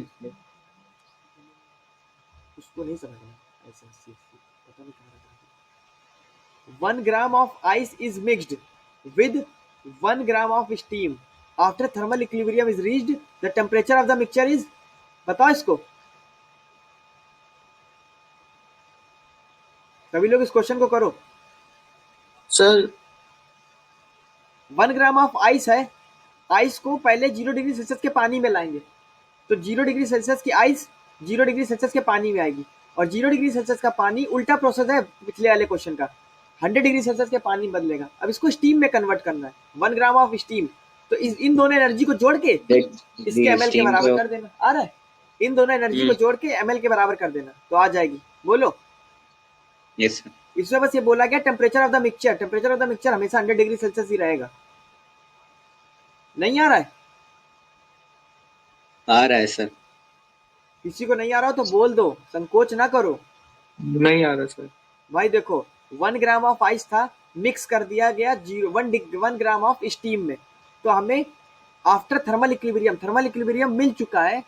उसको नहीं समझना ऐसे, पता नहीं कहाँ रखा। 1 gram of ice is mixed with 1 gram of steam after thermal equilibrium is reached, the temperature of the mixture is, बताओ इसको। सभी लोग इस क्वेश्चन को करो। सर 1 ग्राम ऑफ आइस है, आइस को पहले 0 डिग्री सेल्सियस के पानी में लाएंगे, तो 0 डिग्री सेल्सियस की आइस 0 डिग्री सेल्सियस के पानी में आएगी, और 0 डिग्री सेल्सियस का पानी उल्टा प्रोसेस है पिछले वाले क्वेश्चन का, 100 डिग्री सेल्सियस के पानी बदलेगा। अब इसको स्टीम में कन्वर्ट करना है, 1 ग्राम ऑफ स्टीम, तो इन दोनों एनर्जी को जोड़ के इसके ml के बराबर कर देना। आ रहा है, इन दोनों एनर्जी को जोड़ के ml के बराबर कर देना, तो आ जाएगी। बोलो। Yes sir. इसमें बस ये बोला गया temperature of the mixture, temperature of the mixture हमेशा 100 डिग्री सेल्सियस ही रहेगा। नहीं आ रहा है? आ रहा है सर। किसी को नहीं आ रहा हो तो बोल दो, संकोच ना करो। नहीं आ रहा सर। भाई देखो 1 ग्राम ऑफ आइस था, मिक्स कर दिया गया 1 ग्राम ऑफ स्टीम में, तो हमें आफ्टर थर्मल इक्विलिब्रियम मिल चुका है,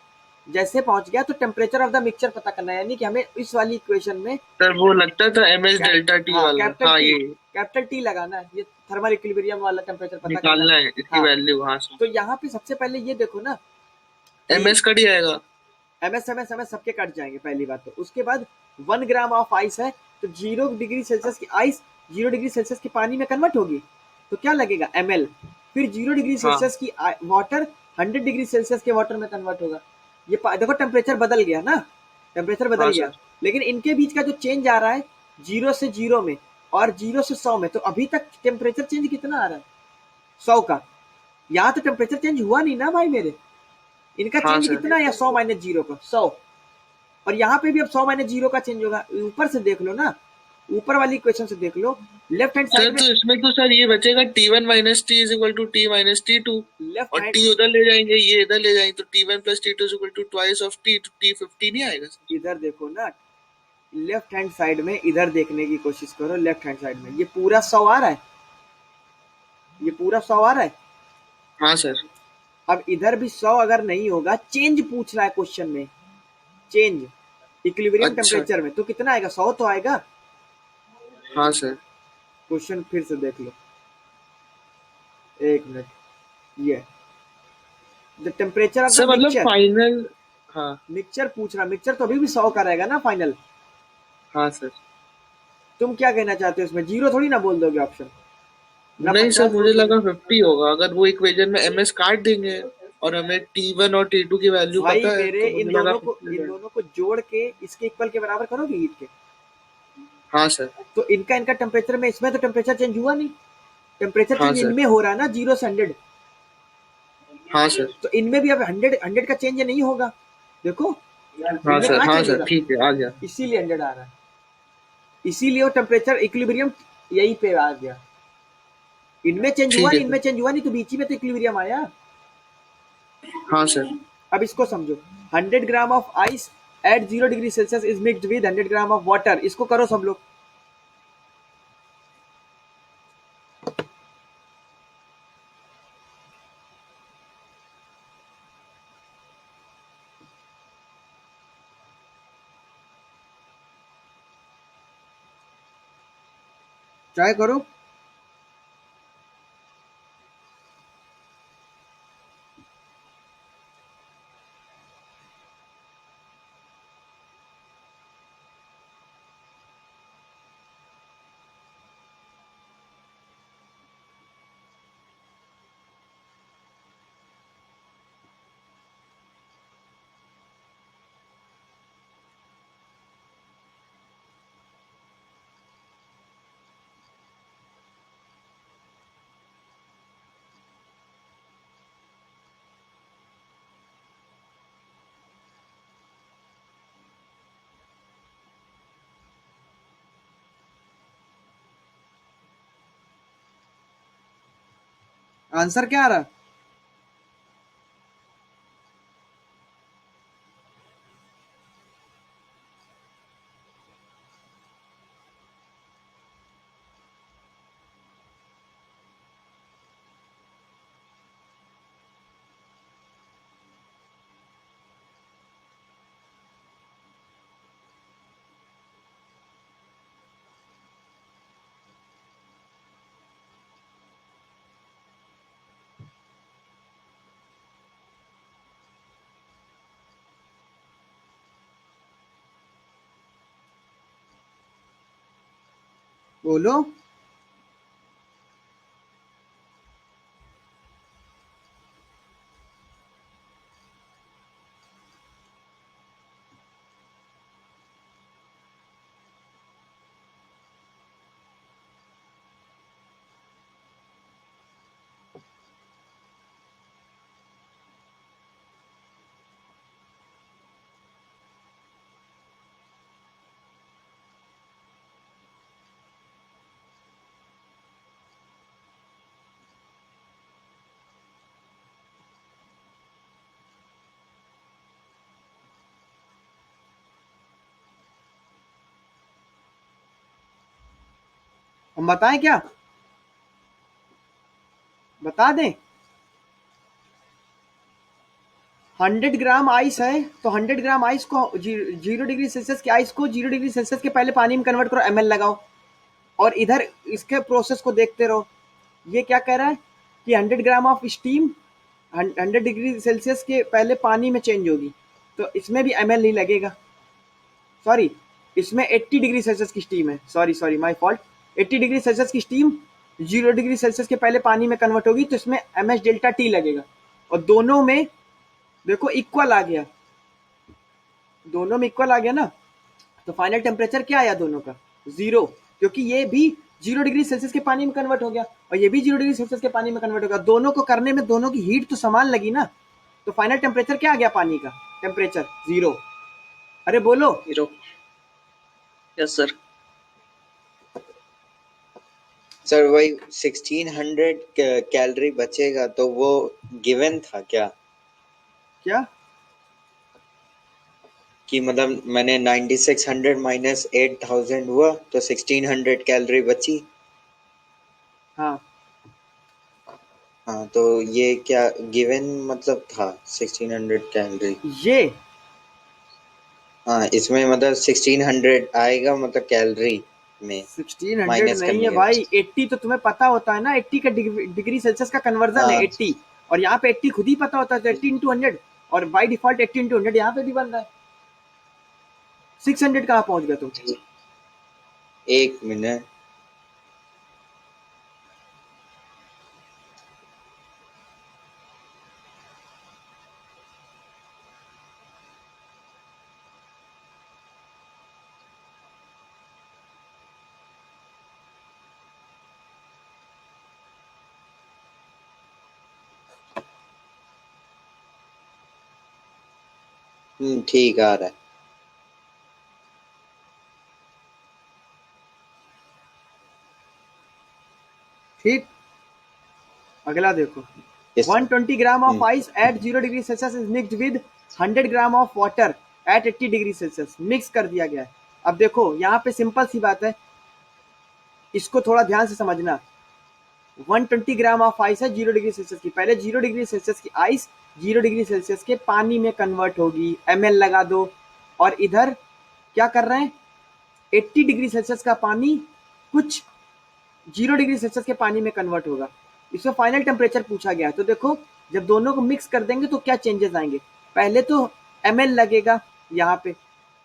जैसे पहुंच गया तो टेम्परेचर ऑफ द मिक्सचर पता करना है, यानी कि हमें इस वाली इक्वेशन में सर वो लगता था MS डेल्टा टी हाँ वाला, हाँ ये कैपिटल टी लगाना है, ये थर्मल इक्विलिब्रियम वाला टेम्परेचर पता करना निकालना है। है इसकी हाँ वैल्यू। हाँ सर। तो यहाँ पे सबसे पहले ये देखो ना कि MS कट ही आएगा। एमएस सबके कट जाएंगे पहली बात। तो उसके बाद 1 ग्राम ऑफ आइस है, तो 0 डिग्री सेल्सियस की आइस 0 डिग्री सेल्सियस के पानी में कन्वर्ट होगी, तो क्या लगेगा ml। फिर 0 डिग्री हाँ सेल्सियस की वाटर 100 डिग्री सेल्सियस के वाटर में कन्वर्ट होगा। ये देखो टेम्परेचर बदल गया ना, टेम्परेचर बदल हाँ गया, सर। लेकिन इनके बीच का जो चेंज आ रहा है 0 से 0 में और 0 से 100 में, तो अभी तक टेम्परेचर चेंज कितना आ रहा है? 100 का। यहाँ तो टेम्परेचर चेंज हुआ नहीं ना भाई मेरे, इनका हाँ चेंज सर। कितना है? 100 माइनस 0 का 100, और यहाँ पे भी अब 100 माइनस 0 का चेंज होगा। ऊपर से देख लो ना, ऊपर वाली इक्वेशन से देख लो, लेफ्ट हैंड सर साइड में, तो इसमें तो सर ये बचेगा T1 minus T is equal to T minus T2, left और हैंड T उधर ले जाएंगे, ये इधर ले जाएंगे, तो T1 plus T2 is equal to twice of T, तो T50 नहीं आएगा सर? इधर देखो ना, लेफ्ट हैंड साइड में इधर देखने की कोशिश करो, लेफ्ट हैंड साइड में ये पूरा 100 आ रहा है, ये पूरा 100 आ रहा है। हाँ सर। अब इधर भी 100 अगर नहीं होगा, चेंज पूछ रहा है क्वेश्चन में, चेंज इक्विलिब्रियम अच्छा। टेम्परेचर में, तो कितना आएगा? 100 तो आएगा। हाँ सर। क्वेश्चन फिर से देख लो, एक मिनट, ये the temperature of the sir मतलब मिक्सचर, फाइनल। हाँ। मिक्सचर पूछ रहा, मिक्सचर तो अभी भी 100 का रहेगा ना फाइनल। हाँ सर। तुम क्या कहना चाहते हो इसमें? जीरो थोड़ी ना बोल दोगे ऑप्शन, ना नहीं सर, 50 बोल मुझे दोगे। लगा 50 होगा, अगर वो इक्वेशन में MS काट देंगे और हमें T1 और T2 की वैल्यू भाई पता है, मेरे तो मुझे लगा 50 हो इन जाएगा। दोनों को जोड़ के इसके इक्वल के बराबर करोगे हीट के, हाँ सर। तो इनका इनका टेम्परेचर में, इसमें तो टेम्परेचर चेंज हुआ नहीं, टेम्परेचर हाँ चेंज सर। इनमें हो रहा है ना 0 से 100, हाँ सर। तो इनमें भी अब 100 का चेंज नहीं होगा। देखो हाँ इनमें सर। कहाँ हाँ चेंज हो सर, रहा ठीक है, आ गया। है, इसीलिए 100 आ रहा है, इसीलिए वो टेम्परेचर इक्विलिब्रियम यही पे आ गया। इनमें चेंज हुआ ठीक है नहीं, सर। इनमें चेंज हुआ नहीं, तो बीच ही में तो इक्विलिब्रियम आया। हाँ सर। अब इसको समझो, 100 ग्राम of ice at 0 degree Celsius is mixed with 100 gram of water, इसको करो सब लोग। ट्राई करो। आंसर क्या आ रहा है? बोलो। हम बताएं क्या, बता दें? 100 ग्राम आइस है तो 100 ग्राम आइस को 0 डिग्री सेल्सियस की आइस को 0 डिग्री सेल्सियस के पहले पानी में कन्वर्ट करो, ml लगाओ, और इधर इसके प्रोसेस को देखते रहो। ये क्या कह रहा है कि 100 gram of steam 100 degree Celsius के पहले पानी में चेंज होगी, तो इसमें भी ml नहीं लगेगा। सॉरी, इसमें 80 डिग्री सेल्सियस की स्टीम है, sorry my fault. 80 degree Celsius की स्टीम 0 डिग्री सेल्सियस के पहले पानी में कन्वर्ट होगी, तो इसमें mh डेल्टा टी लगेगा। और दोनों में देखो इक्वल आ गया, दोनों में इक्वल आ गया ना, तो फाइनल टेम्परेचर क्या आया दोनों का, 0, क्योंकि ये भी 0 डिग्री सेल्सियस के पानी में कन्वर्ट हो गया और ये भी 0 डिग्री सेल्सियस के पानी में कन्वर्ट हो गया। दोनों को करने में दोनों की हीट तो समान लगी ना, तो फाइनल टेम्परेचर क्या आ गया पानी का, टेम्परेचर 0। अरे बोलो। 0। Yes sir. सर वही 1600 कैलोरी बचेगा, तो वो गिवन था क्या क्या कि मतलब मैंने 9600 माइनस 8000 हुआ तो 1600 कैलोरी बची। हाँ, हाँ, तो ये क्या गिवन मतलब था 1600 कैलोरी? ये हाँ, इसमें मतलब 1600 आएगा मतलब कैलोरी में 1600 माइनस नहीं है करनी है। भाई, 80 तो तुम्हें पता होता है ना, 80 का डिग्री सेल्सियस का कन्वर्जन है हाँ 80, और यहाँ पे 80 खुद ही पता होता है, तो 80 इंटू 100, और बाई डिफॉल्ट 80 इंटू 100 यहाँ पे भी बन रहा है। 600 कहाँ पहुंच गया तुम? एक मिनट। ठीक आ रहा है। ठीक, अगला देखो। Yes, sir. 120 gram of ice at 0 degree Celsius is mixed with 100 gram of water eight 80 degree Celsius, mix कर दिया गया है। अब देखो यहाँ पे सिंपल सी बात है, इसको थोड़ा ध्यान से समझना। 120 ग्राम ऑफ आइस है 0 डिग्री सेल्सियस की, पहले 0 डिग्री सेल्सियस की आइस 0 डिग्री सेल्सियस के पानी में कन्वर्ट होगी, ml लगा दो, और इधर क्या कर रहे हैं, 80 डिग्री सेल्सियस का पानी कुछ 0 डिग्री सेल्सियस के पानी में कन्वर्ट होगा। इसमें फाइनल टेम्परेचर पूछा गया है, तो देखो जब दोनों को मिक्स कर देंगे तो क्या चेंजेस आएंगे। पहले तो ml लगेगा यहाँ पे,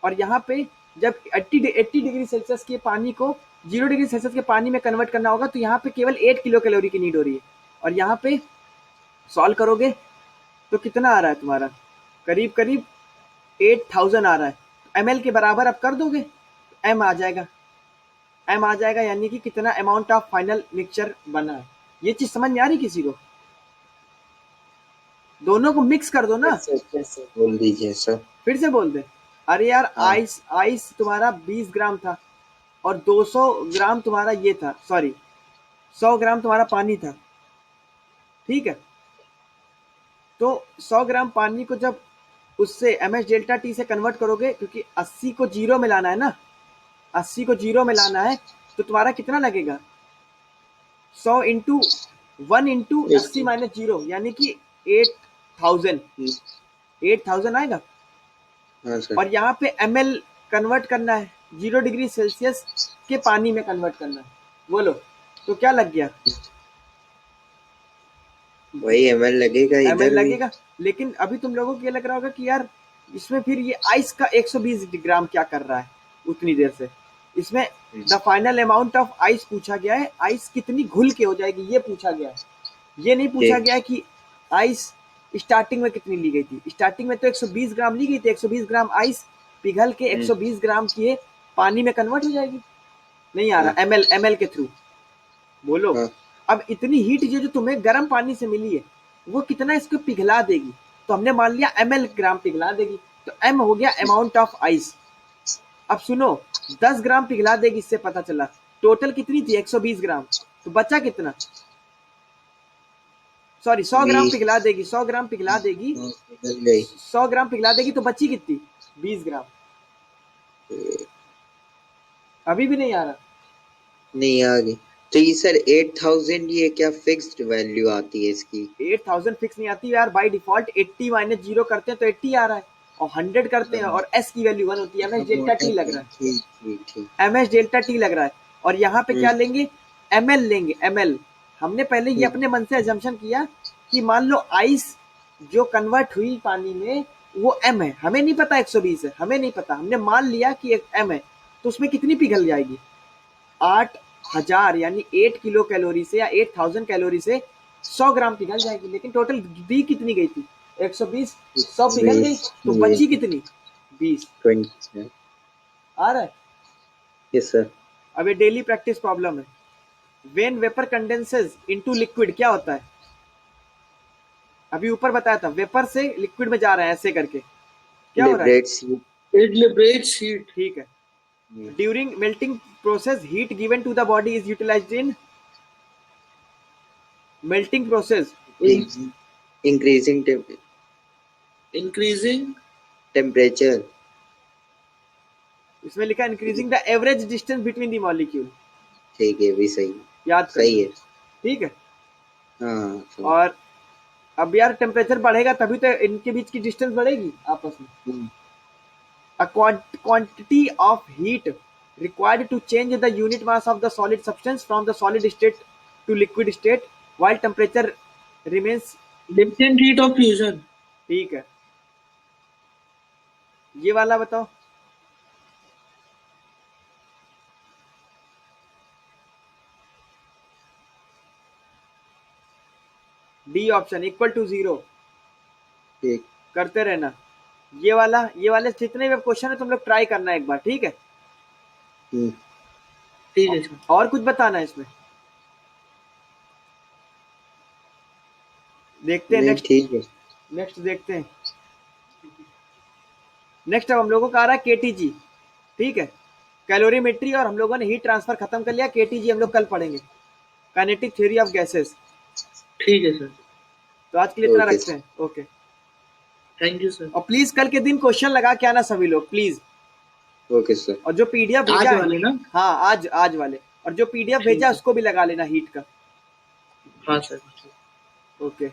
और यहाँ पे जब 80 डिग्री सेल्सियस के पानी को 0 डिग्री सेल्सियस के पानी में कन्वर्ट करना होगा, तो यहाँ पे केवल 8 किलो कैलोरी की नीड हो रही है, और यहाँ पे सॉल्व करोगे तो कितना आ रहा है तुम्हारा, करीब करीब 8000 आ रहा है। ml के बराबर अब कर दोगे, m आ जाएगा, m आ जाएगा, यानी कि कितना अमाउंट ऑफ फाइनल मिक्सचर बना है। ये चीज समझ में आ रही किसी को? दोनों को मिक्स कर दो ना। फिर से बोल दीजिए सर। फिर से बोल दे। अरे यार, हाँ। आइस तुम्हारा 20 ग्राम था और 200 ग्राम तुम्हारा ये था, सॉरी 100 ग्राम तुम्हारा पानी था, ठीक है? तो 100 ग्राम पानी को जब उससे mh डेल्टा टी से कन्वर्ट करोगे, क्योंकि 80 को जीरो में लाना है ना, 80 को जीरो में लाना है, तो तुम्हारा कितना लगेगा, 100 इंटू 1 इंटू 80 माइनस जीरो, यानी कि 8000, 8000 आएगा। हाँ सर। और यहाँ पे ml कन्वर्ट करना है, 0 डिग्री सेल्सियस के पानी में कन्वर्ट करना है, बोलो तो क्या लग गया, वही ml लगेगा ml इधर भी। लगेगा। लेकिन अभी तुम लोगों को ये लग रहा होगा कि यार इसमें फिर ये आइस का 120 ग्राम क्या कर रहा है उतनी देर से। इसमें the final amount of ice पूछा गया है, आइस कितनी घुल के हो जाएगी ये पूछा गया है, ये नहीं पूछा गया है कि आइस स्टार्टिंग में कितनी ली गई थी। स्टार्टिंग में तो 120 ग्राम ली गई थी, 120 ग्राम आइस पिघल के 120 ग्राम की पानी में कन्वर्ट हो जाएगी। नहीं आ रहा, ml के थ्रू, बोलो। हाँ। अब इतनी हीट जो तुम्हें गर्म पानी से मिली है वो कितना इसको पिघला देगी, तो हमने मान लिया ml ग्राम पिघला देगी, तो m हो गया अमाउंट ऑफ आइस। अब सुनो, 10 ग्राम पिघला देगी, इससे पता चला टोटल कितनी थी 120 ग्राम, तो बचा कितना, सॉरी 100 ग्राम 20 पिघला देगी, 100 ग्राम पिघला देगी, पिघल गई। 100 ग्राम पिघला देगी, तो बची कितनी, 20 ग्राम। अभी भी नहीं आ रहा, नहीं आ गई। तो ये सर 8000 ये क्या फिक्स्ड वैल्यू आती है इसकी? 8000 फिक्स नहीं आती यार, बाय डिफॉल्ट 80 माइनस 0 करते हैं तो 80 आ रहा है, और 100 करते हैं और एस की वैल्यू 1 होती है, एमएस डेल्टा टी लग रहा है, ठीक ठीक ठीक। एमएस डेल्टा टी लग रहा है। और यहाँ पे क्या लेंगे, एमएल लेंगे, एमएल। हमने पहले ये अपने मन से एजम्पशन किया कि मान लो आइस जो कन्वर्ट हुई पानी में वो एम है, हमें नहीं पता 120 है, हमें नहीं पता, हमने मान लिया कि एक एम है, तो उसमें कितनी पिघल जाएगी, 8000 यानी 8 किलो कैलोरी से या 8000 कैलोरी से 100 ग्राम पिघल जाएगी। लेकिन टोटल दी कितनी गई थी, 120, 100 पिघल गई तो बची कितनी, 20। 20। आ रहा है। Yes sir. अब ये डेली प्रैक्टिस प्रॉब्लम है। When vapour condenses into liquid क्या होता है, अभी ऊपर बताया था, वेपर से लिक्विड में जा रहा है ऐसे करके, क्या हो रहा है, liberates heat. It liberates heat. ठीक है। During melting process heat given to the body is utilised in melting process, increasing Increasing temperature. इसमें लिखा है increasing the average distance between the molecule, ठीक है, भी सही। याद कर, सही है। ठीक है। हाँ सही। और अब यार टेम्परेचर बढ़ेगा तभी तो इनके बीच की डिस्टेंस बढ़ेगी आपस में। A quantity of heat required to change the unit mass of the solid substance from the solid state to liquid state while temperature remains, latent heat of fusion. ठीक है। ये वाला बताओ, डी ऑप्शन इक्वल टू 0 ठीक। करते रहना। ये वाले जितने भी क्वेश्चन है तुम लोग ट्राई करना एक बार, ठीक है। ठीक है सर। और कुछ बताना है इसमें, देखते हैं नेक्स्ट। ठीक है। नेक्स्ट देखते हैं। नेक्स्ट अब हम लोगों का आ रहा है केटीजी, ठीक है, कैलोरीमेट्री, और हम लोगों ने हीट ट्रांसफर खत्म कर लिया। केटीजी हम लोग कल पढ़ेंगे, काइनेटिक थ्योरी ऑफ गैसेस। ठीक है सर। तो आज के लिए इतना ओके रखते हैं, ओके। Thank you sir. और प्लीज कल के दिन क्वेश्चन लगा के आना सभी लोग प्लीज। Okay sir. और जो पीडीएफ भेजा आज है, वाले ना? हाँ आज वाले, और जो पीडीएफ ठीक भेजा है। उसको भी लगा लेना हीट का, हाँ सर। ओके।